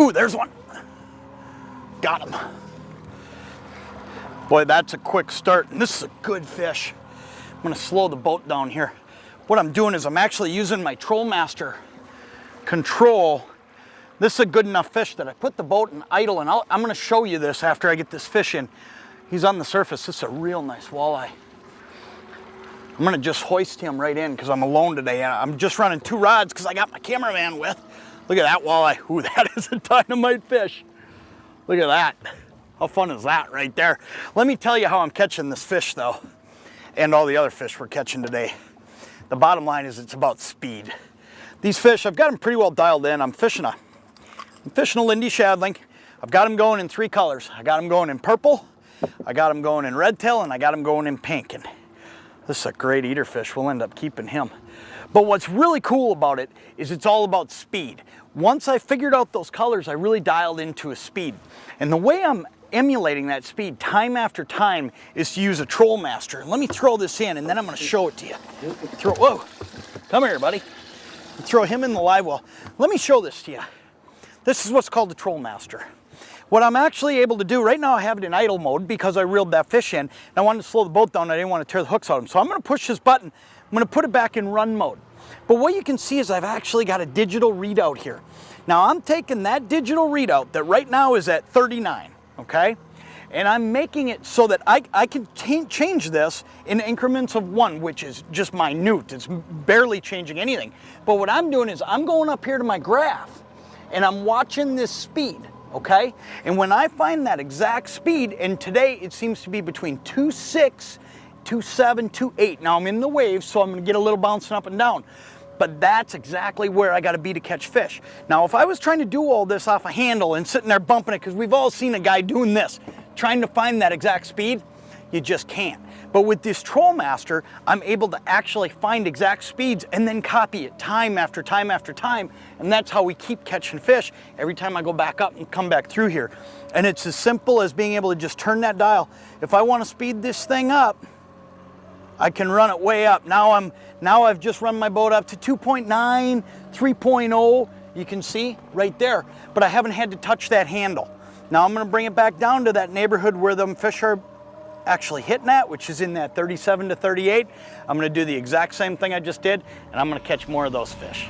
Ooh, there's one. Got him. Boy, that's a quick start, and this is a good fish. I'm gonna slow the boat down here. What I'm doing is I'm actually using my Trollmaster control. This is a good enough fish that I put the boat in idle, and I'm gonna show you this after I get this fish in. He's on the surface. This is a real nice walleye. I'm gonna just hoist him right in because I'm alone today. I'm just running 2 rods because I got my cameraman with. Look at that walleye. Ooh, that is a dynamite fish. Look at that. How fun is that right there? Let me tell you how I'm catching this fish though, and all the other fish we're catching today. The bottom line is it's about speed. These fish, I've got them pretty well dialed in. I'm fishing a Lindy Shadling. I've got them going in 3 colors. I got them going in purple, I got them going in red tail, and I got them going in pink. And this is a great eater fish. We'll end up keeping him. But what's really cool about it is it's all about speed. Once I figured out those colors, I really dialed into a speed. And the way I'm emulating that speed time after time is to use a Trollmaster. Let me throw this in and then I'm gonna show it to you. Whoa, come here, buddy. Throw him in the live well. Let me show this to you. This is what's called the Trollmaster. What I'm actually able to do, right now I have it in idle mode because I reeled that fish in, and I wanted to slow the boat down. I didn't want to tear the hooks out of him. So I'm gonna push this button. I'm gonna put it back in run mode. But what you can see is I've actually got a digital readout here. Now I'm taking that digital readout that right now is at 39, okay? And I'm making it so that I can change this in increments of 1, which is just minute. It's barely changing anything. But what I'm doing is I'm going up here to my graph and I'm watching this speed, okay? And when I find that exact speed, and today it seems to be between 2.6, 2.7, 2.8. Now I'm in the waves, so I'm gonna get a little bouncing up and down. But that's exactly where I gotta be to catch fish. Now, if I was trying to do all this off a handle and sitting there bumping it, because we've all seen a guy doing this, trying to find that exact speed, you just can't. But with this Trollmaster, I'm able to actually find exact speeds and then copy it time after time after time. And that's how we keep catching fish every time I go back up and come back through here. And it's as simple as being able to just turn that dial. If I want to speed this thing up, I can run it way up. Now I've just run my boat up to 2.9, 3.0. You can see right there, but I haven't had to touch that handle. Now I'm gonna bring it back down to that neighborhood where them fish are actually hitting at, which is in that 37 to 38. I'm gonna do the exact same thing I just did, and I'm gonna catch more of those fish.